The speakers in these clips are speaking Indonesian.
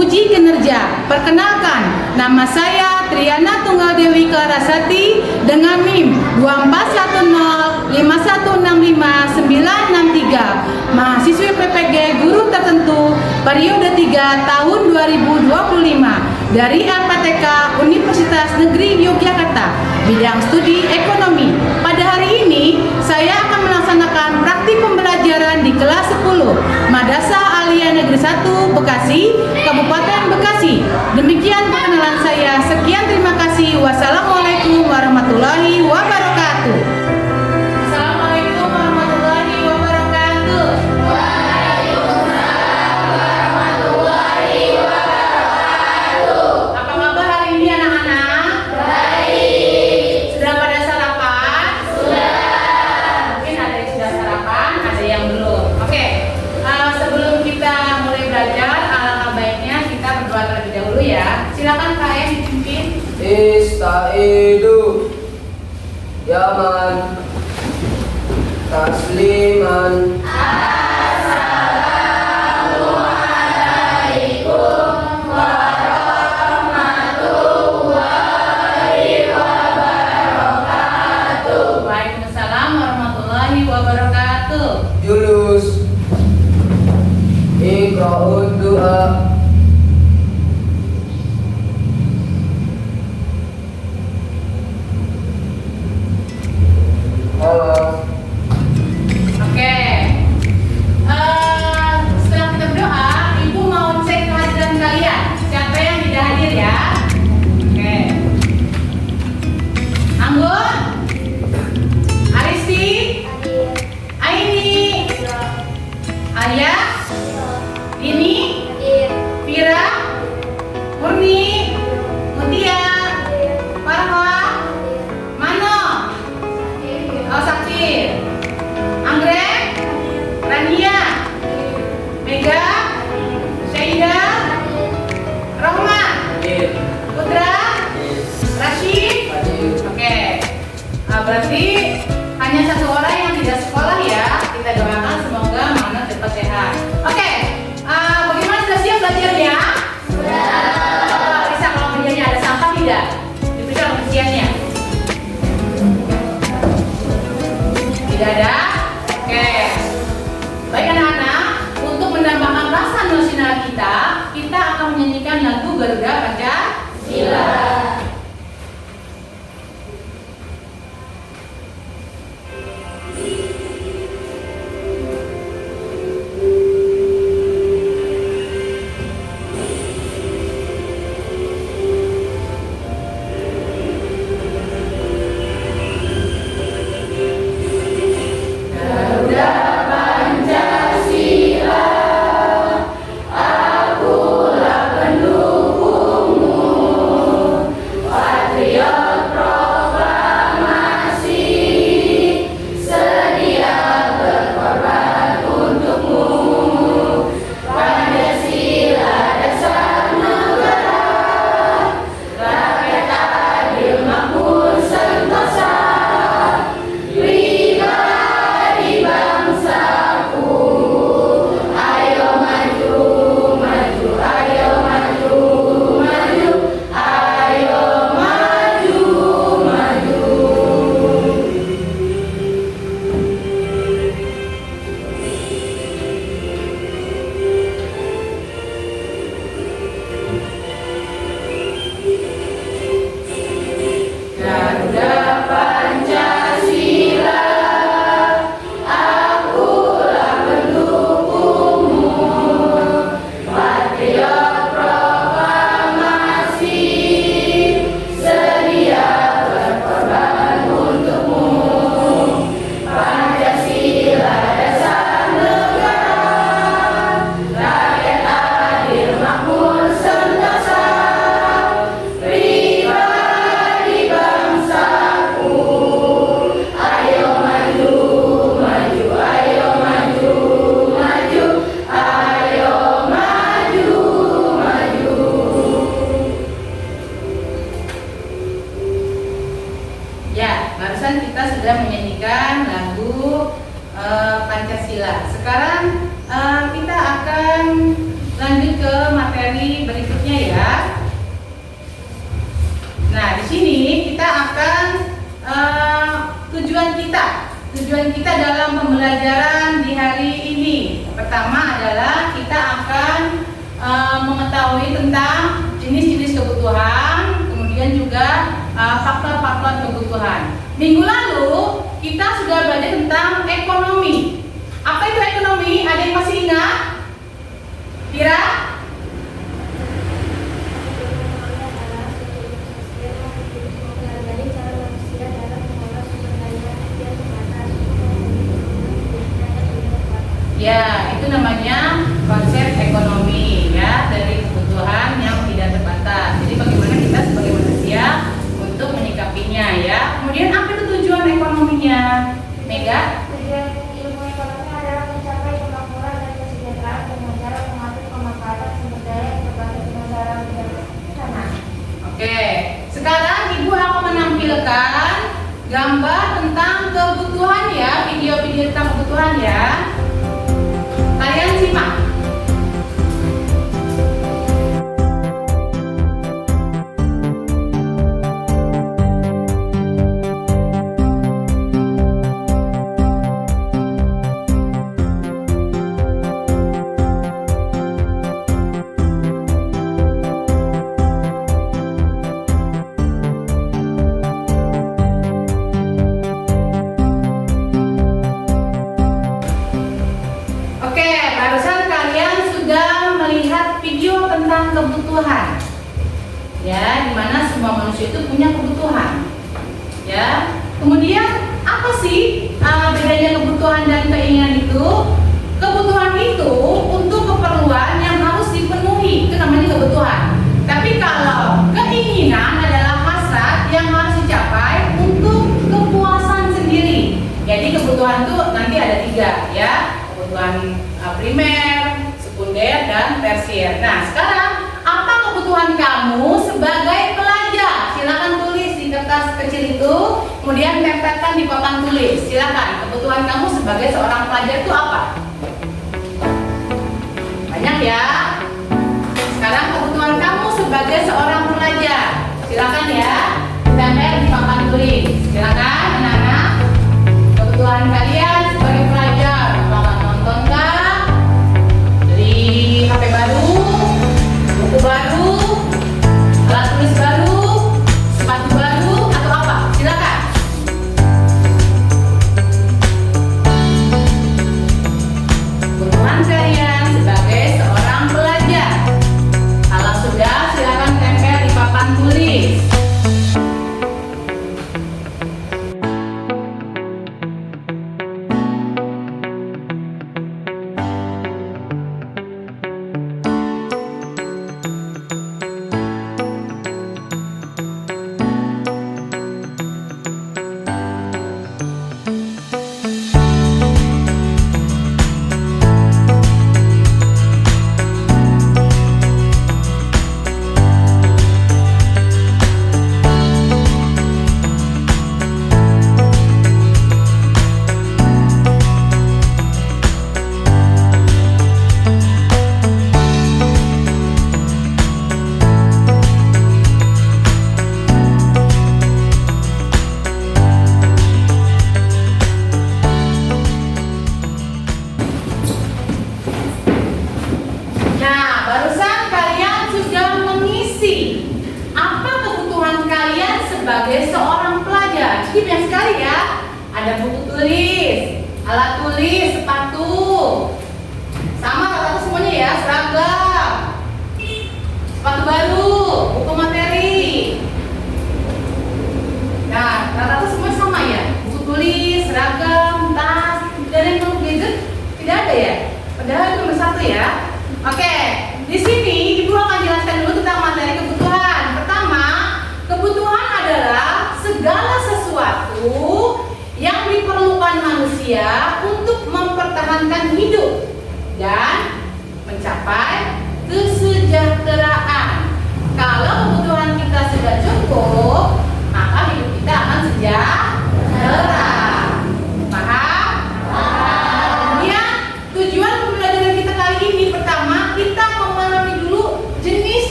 uji kinerja. Perkenalkan, nama saya Triana Tunggal Dewi Klarasati dengan NIM 241051655963, mahasiswi PPG Guru Tertentu periode 3 tahun 2025 dari LPTK Universitas Negeri Yogyakarta, bidang studi ekonomi. Pada hari ini, saya akan melaksanakan praktik pembelajaran di kelas 10 Madrasah Aliyah Negeri 1 Bekasi, Kabupaten Bekasi. Demikian perkenalan saya. Sekian, terima kasih. Wassalamualaikum warahmatullahi wabarakatuh. Assalamualaikum warahmatullahi wabarakatuh. Waalaikumsalam warahmatullahi wabarakatuh. Apa kabar hari ini anak-anak? Baik. Sudah pada sarapan? Sudah. Mungkin ada yang sudah sarapan, ada yang belum. Oke, sebelum kita mulai belajar, alangkah baiknya kita berdoa terlebih dahulu ya. Silakan Kak Em dipimpin. Istaidu Yaman Tasliman. Assalamualaikum warahmatullahi wabarakatuh. Waalaikumsalam warahmatullahi wabarakatuh. Julus Iqra'ud du'a. Halo. Oke. Setelah kita berdoa, Ibu mau cek kehadiran kalian. Siapa yang tidak hadir ya? Oke. Anggun, Aristi, Aini, Alia, Dini, Vira, Murni, Mutia, Farwa, Mano, Sakir, Anggrek, Rania, Mega, Syaida, Rohma, Putra, Rashid. Oke. Berarti hanya satu orang yang tidak sekolah ya. Kita doakan semoga Mano cepat sehat. Oke. Bagaimana, sudah siap belajarnya? Sudah. Bisa kalau kerjanya ada sampah tidak? Diperiksa kebersihannya. Tidak ada? Oke. Baik anak-anak, untuk menambahkan rasa nasional kita akan menyanyikan lagu Garuda Pancasila. Garuda Pancasila, akulah pendukungmu, patriot proklamasi, sedia berkorban untukmu. Pancasila dasar negara, rakyat adil makmur sentosa, pribadi bangsaku. Ayo maju, maju, ayo maju, maju, ayo maju, maju. Garuda Pancasila, akulah pendukungmu, patriot proklamasi, sedia berkorban untukmu. Pancasila dasar negara, rakyat adil makmur sentosa, pribadi bangsaku. Ayo maju, maju, ayo maju, maju, ayo maju, maju. Ya, barusan kita sudah menyanyikan lagu Pancasila. Sekarang kita akan lanjut ke materi berikutnya ya. Nah, di sini kita akan tujuan kita dalam pembelajaran di hari ini. Pertama adalah kita akan mengetahui tentang jenis-jenis kebutuhan, kemudian juga faktor-faktor kebutuhan. Minggu lalu kita sudah belajar tentang ekonomi. Apa itu ekonomi? Ada yang masih ingat? Kira? Ya, itu namanya konsep ekonomi ya, dari kebutuhan yang tidak terbatas. Jadi bagaimana kita sebagai manusia untuk menyikapinya ya. Kemudian apa itu tujuan ekonominya? Mega? Tujuan ilmu ekonomi adalah mencapai kemakmuran dan kesejahteraan dengan cara mengatur pemanfaatan sumber daya yang terbatas dengan cara bijaksana. Oke, sekarang Ibu akan menampilkan gambar tentang kebutuhan ya, video-video tentang kebutuhan ya. Kalian simak. Tentang kebutuhan ya, dimana semua manusia itu punya kebutuhan ya. Kemudian apa sih bedanya kebutuhan dan keinginan itu? Kebutuhan itu untuk keperluan yang harus dipenuhi, itu namanya kebutuhan. Tapi kalau keinginan adalah hasrat yang harus dicapai untuk kepuasan sendiri. Jadi kebutuhan itu nanti ada 3 ya, kebutuhan primer, sekunder, dan tersier. Nah, sekarang apa kebutuhan kamu sebagai pelajar? Silakan tulis di kertas kecil itu, kemudian tempelkan di papan tulis. Silakan, kebutuhan kamu sebagai seorang pelajar itu apa? Banyak ya. Sekarang kebutuhan kamu sebagai seorang pelajar. Silakan ya, tempel di papan tulis. Silakan anak-anak. Kebutuhan kalian sebagai pelajar, apakah nonton kah? HP baru, buku baru, alat tulis baru, sepatu baru, atau apa? Silakan. Kebutuhan kalian sebagai seorang pelajar. Kalau sudah, silakan tempel di papan tulis. sebagai seorang pelajar. Jadi banyak sekali ya. Ada buku tulis, alat tulis, sepatu. Sama rata-rata semuanya ya, seragam. Sepatu baru, buku materi. Nah, rata-rata semuanya sama ya. Buku tulis, seragam, tas, dan yang perlu gadget tidak ada ya. Padahal itu nomor satu ya. Oke, di sini Ibu akan jelaskan dulu tentang materi kebutuhan. Pertama, kebutuhan adalah segala sesuatu yang diperlukan manusia untuk mempertahankan hidup dan mencapai kesejahteraan. Kalau kebutuhan kita sudah cukup, maka hidup kita akan sejahtera. Paham? Kemudian tujuan pembelajaran kita kali ini, pertama kita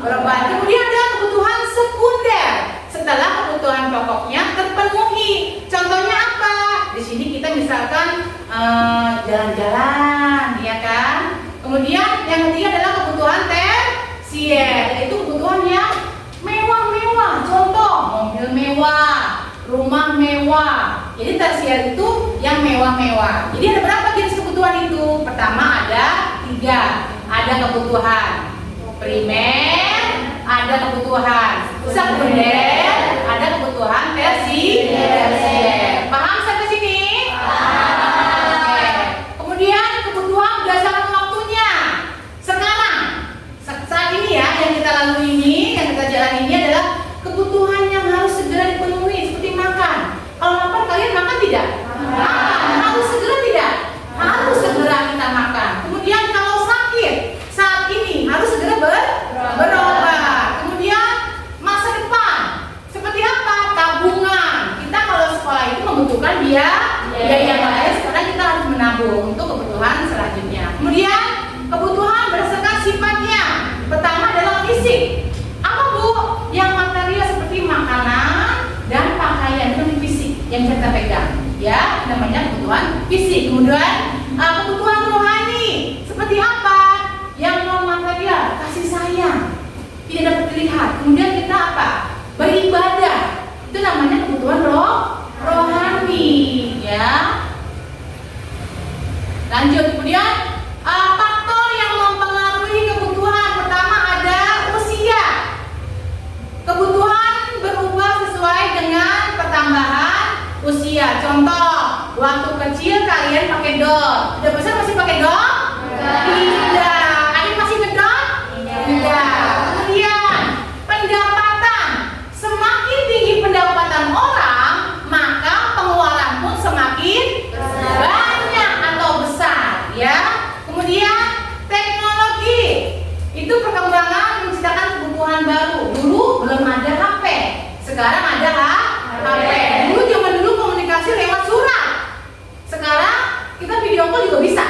berobat. Kemudian ada kebutuhan sekunder setelah kebutuhan pokoknya terpenuhi. Contohnya apa? Di sini kita misalkan jalan-jalan, ya kan? Kemudian yang ketiga adalah kebutuhan tersier, yaitu kebutuhan yang mewah-mewah. Contoh, mobil mewah, rumah mewah. Jadi tersier itu yang mewah-mewah. Jadi ada berapa jenis kebutuhan itu? Pertama ada 3. Ada kebutuhan primer, ada kebutuhan sekunder, ada kebutuhan tersier. Paham sampai sini? Oke. Kemudian kebutuhan berdasarkan waktunya. Sekarang, saat ini ya, yang kita lalui ini, yang kita jalani ini adalah kebutuhan yang harus segera dipenuhi, seperti makan. Kalau lapar kalian makan tidak? Makan. Harus segera tidak? Harus segera kita makan. Kemudian kalau sakit, saat ini harus segera berobat. Kemudian masa depan, seperti apa? Tabungan. Kita kalau sekolah itu membutuhkan biaya lain, sekarang kita harus menabung untuk kebutuhan selanjutnya. Kemudian kebutuhan berdasarkan sifatnya. Pertama adalah fisik. Apa Bu? Yang material seperti makanan dan pakaian, itu fisik yang kita pegang, ya, namanya kebutuhan fisik. Kemudian kebutuhan rohani seperti apa? Yang non material, kasih sayang, tidak dapat dilihat. Kemudian kita apa? Beribadah, itu namanya kebutuhan rohani, ya. Lanjut, kemudian faktor yang mempengaruhi kebutuhan. Pertama ada usia. Kebutuhan berubah sesuai dengan pertambahan usia. Contoh, waktu kecil kalian pakai doll, udah besar masih pakai doll? Tidak. Kalian masih ngedol? Tidak. Kemudian pendapatan, semakin tinggi pendapatan orang, maka pengeluaran pun semakin banyak atau besar, ya. Kemudian teknologi, itu perkembangan menciptakan kebutuhan baru. Dulu belum ada HP, sekarang ada HP. Zaman dulu komunikasi lewat surat, sekarang kita video call juga bisa.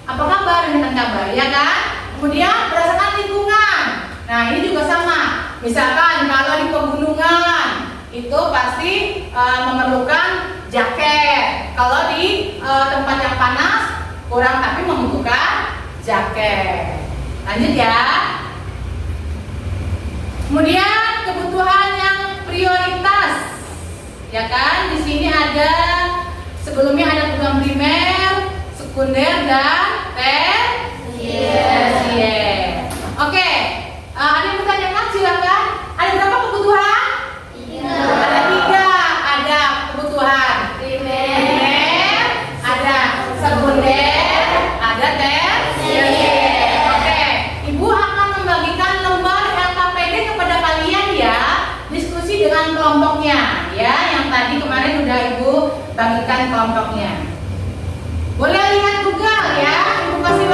Apa kabar? Dengan kabar, ya kan? Kemudian berdasarkan lingkungan. Nah, ini juga sama. Misalkan kalau di pegunungan itu pasti memerlukan jaket. Kalau di tempat yang panas kurang tapi membutuhkan jaket. Lanjut ya. Kemudian kebutuhan yang prioritas, ya kan? Di sini ada, sebelumnya ada kebutuhan primer, sekunder dan tersier. Oke, ada yang bertanyakan silakan. Ada berapa kebutuhan? 3. Ada kebutuhan primer, ada sekunder, ada tersier. Oke, Ibu akan membagikan lembar LKPD kepada kalian ya. Diskusi dengan kelompoknya ya. Yang tadi kemarin udah Ibu bagikan kelompoknya. Boleh lihat Google ya. Ibu kasih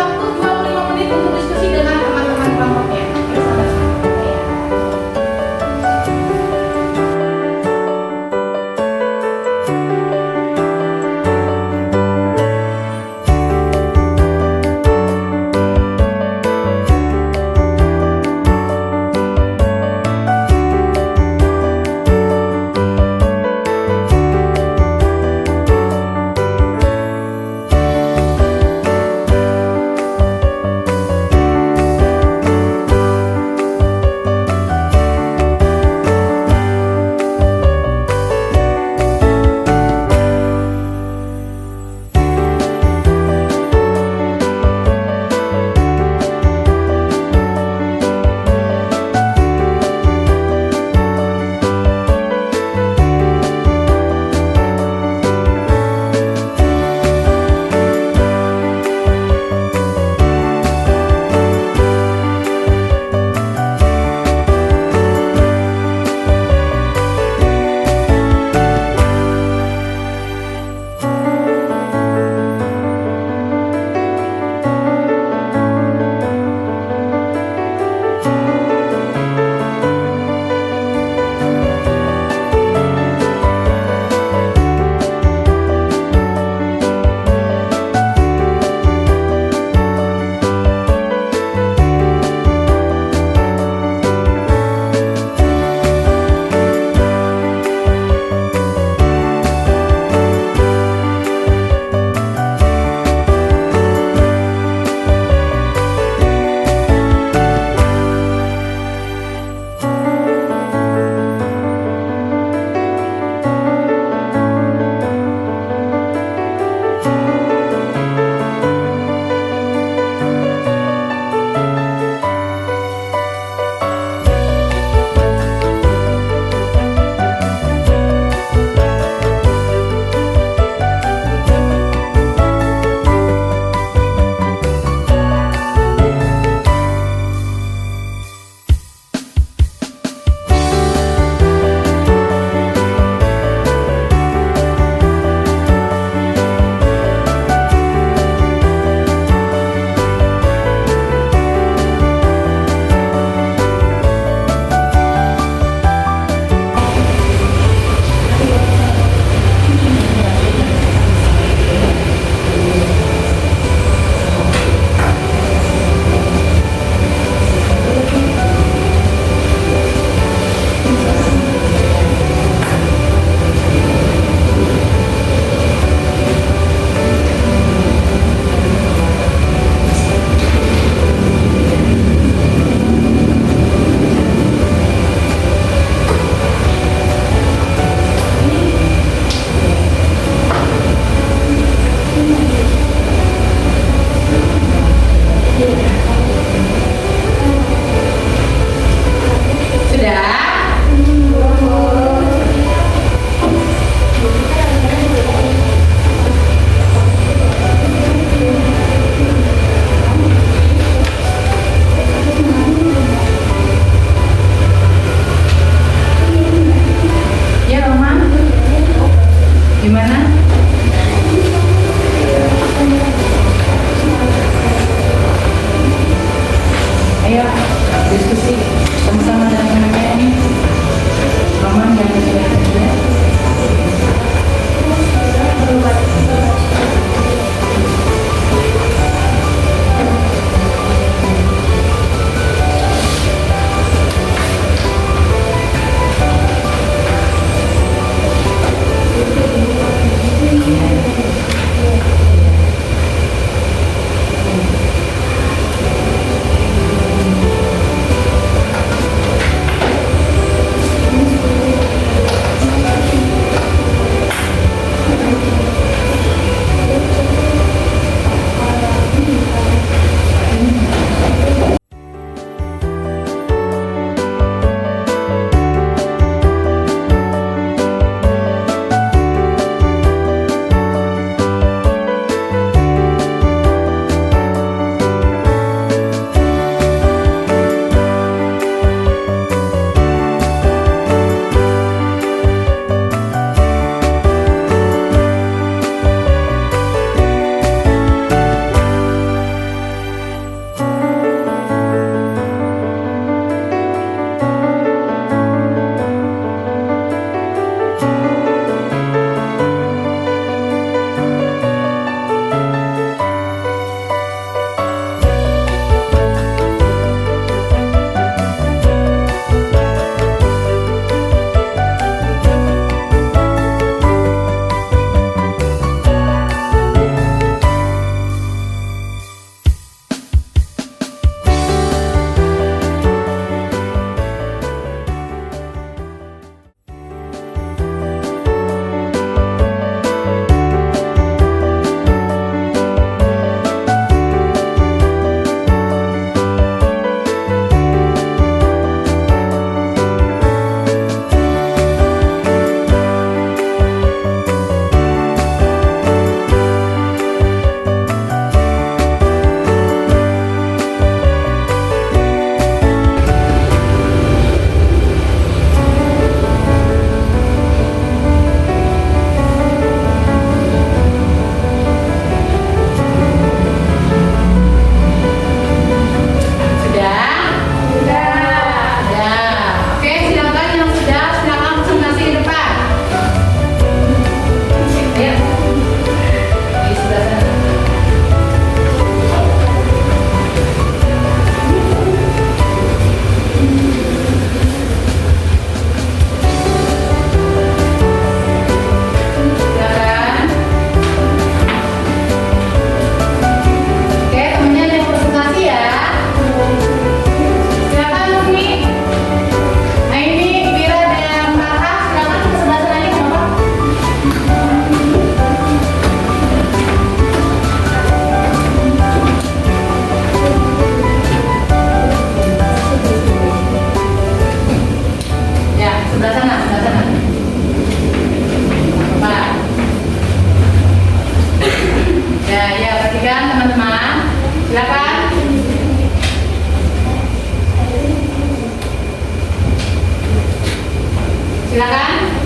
Silakan.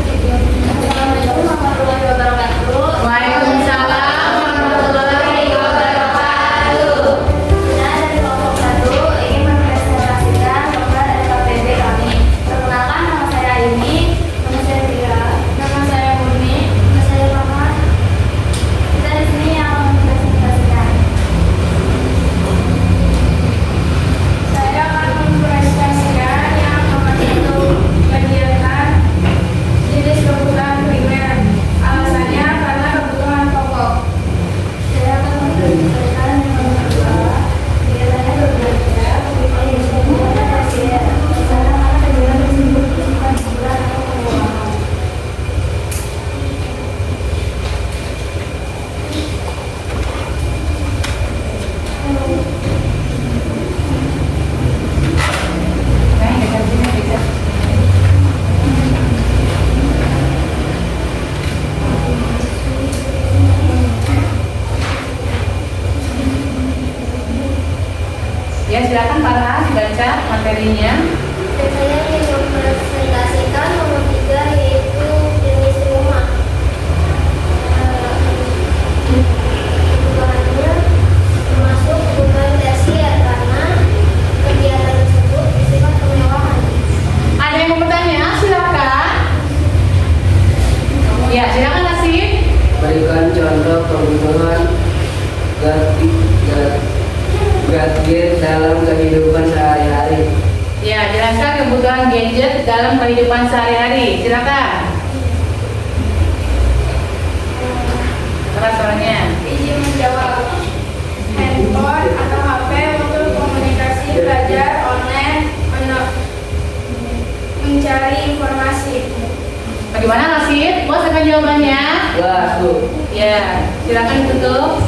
Assalamualaikum warahmatullahi wabarakatuh. Waalaikumsalam warahmatullahi wabarakatuh. Saya dari kelompok 1 ingin mempresentasikan gambar LKPD kami. Perkenalkan, nama saya Aini, nama saya Ria, nama saya Murni, nama saya Mama. Kita di sini yang mempresentasikan. Saya akan mempresentasikan yang nomor 1 kegiatan jenis kebutuhan primer. Alasannya karena kebutuhan pokok. Saya akan mempresentasikan yang nomor 2 kegiatannya berbeda, kebutuhan pasien. Karena kegiatan tersebut bersifat hiburan atau keuangan. Ya, silakan Farah dibaca materinya. Saya ingin mempresentasikan nomor 3 yaitu jenis rumah. Kebutuhannya termasuk kebutuhan tersier karena kegiatan tersebut bersifat kemewahan. Ada yang mau bertanya? Silakan. Ya, silakan Nasib. Berikan contoh kebutuhan gadget dalam kehidupan sehari-hari. Ya, jelaskan kebutuhan gadget dalam kehidupan sehari-hari. Silakan. Keras suaranya. Izin menjawab. Handphone atau HP untuk komunikasi, belajar online, mencari informasi. Bagaimana Nasib? Puas akan jawabannya? Kelas Bu. Ya, silakan ditutup.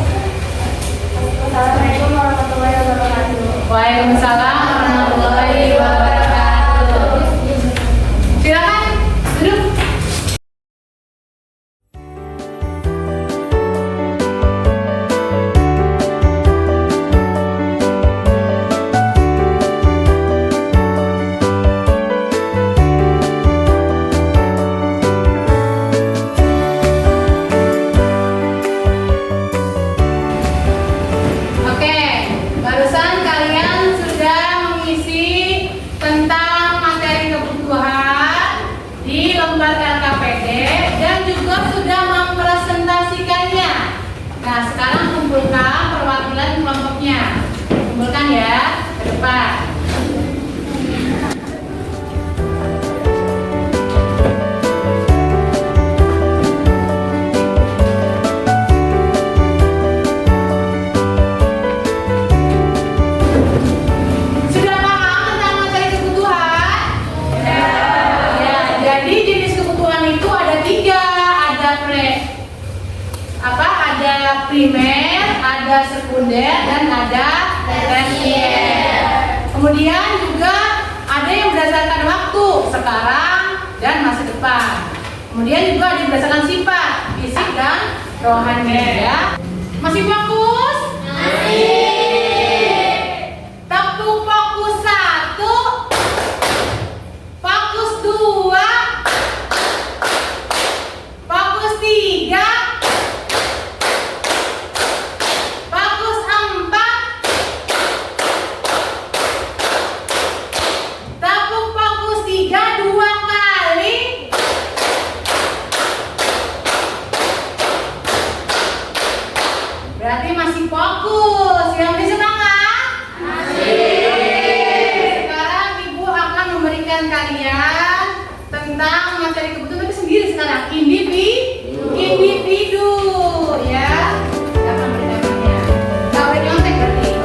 Assalamualaikum warahmatullahi wabarakatuh. Waalaikumsalam warahmatullahi wabarakatuh. Silakan duduk. Oke, barusan kalian sudah mengisi tentang materi kebutuhan di lembar LKPD dan juga sudah mempresentasikannya. Nah, sekarang kumpulkan perwakilan kelompoknya. Kumpulkan ya, ke depan. Sudah paham tentang materi kebutuhan? Ya, jadi jenis kebutuhan itu ada 3, ada primer, ada sekunder, dan ada tersier. Kemudian juga ada yang berdasarkan waktu, sekarang dan masa depan. Kemudian juga ada yang berdasarkan sifat, fisik dan rohani ya. Masih fokus? Tepuk fokus 1, fokus 2, fokus 3, fokus 4, tepuk fokus 3 2 kali. Berarti masih fokus. Yang di semangat? Sekarang Ibu akan memberikan kalian tentang materi kebutuhan tapi sendiri sekarang individu ya. Kita akan beri namanya. Nggak boleh nyontek berarti ya.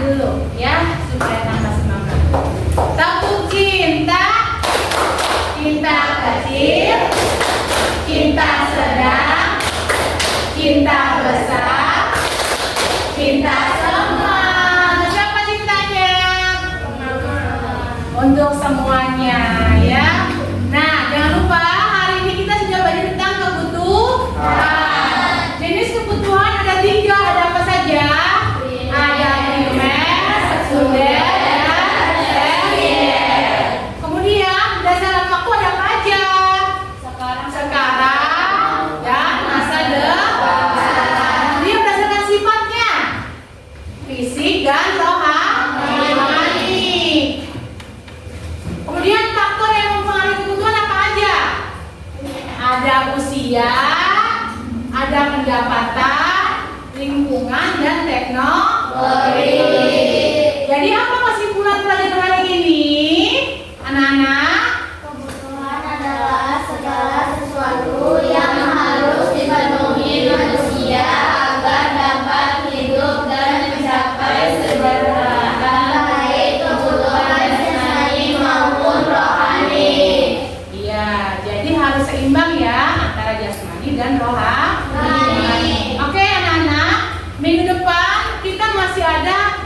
dulu ya supaya tambah semangat. Tepuk cinta, cinta kecil, cinta sedang, cinta besar, cinta semua. Siapa cintanya? Untuk semuanya ya. Nah, jangan lupa hari ini kita sudah belajar tentang kebutuhan. Jenis kebutuhan ada 3, ada apa saja? Ada primer, sekunder, dan tersier. Kemudian berdasarkan waktu ada apa aja? Sekarang dan masa depan. Dia berdasarkan sifatnya, fisik dan rohani. Kemudian faktor yang mempengaruhi kebutuhan apa aja? Ada usia, ada pendapatan, lingkungan, dan teknologi. Jadi apa kesimpulan pelajaran hari ini, anak-anak? Kebutuhan adalah segala sesuatu yang harus dipenuhi manusia agar dapat hidup dan mencapai kesejahteraan, baik kebutuhan jasmani maupun rohani. Iya, jadi harus seimbang ya antara jasmani dan rohani. Oke anak-anak, minggu depan kita masih ada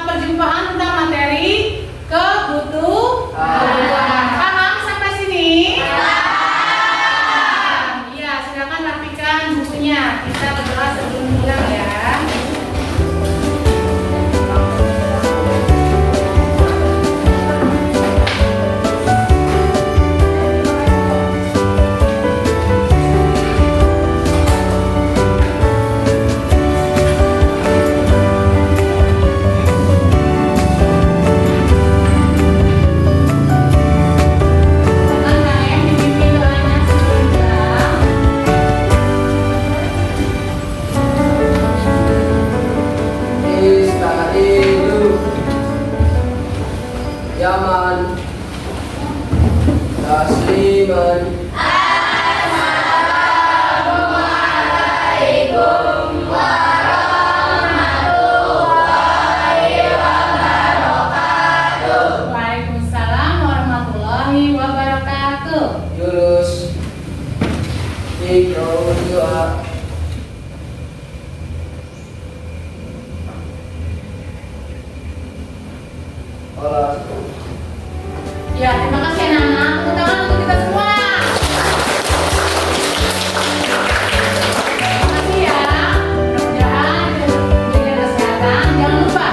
perjumpaan tentang materi kebutuhan. Paham sampai sini? Iya, silakan rapikan bukunya. Kita berdoa sebelum pulang ya. Istaizu Yaman Tasliman Waalaikumsalam warahmatullahi wabarakatuh. Jurus Iqra doa. Olah. Ya, terima kasih anak-anak. Tepuk tangan untuk kita semua. Terima kasih ya. Mudah-mudahan jaga kesehatan. Jangan lupa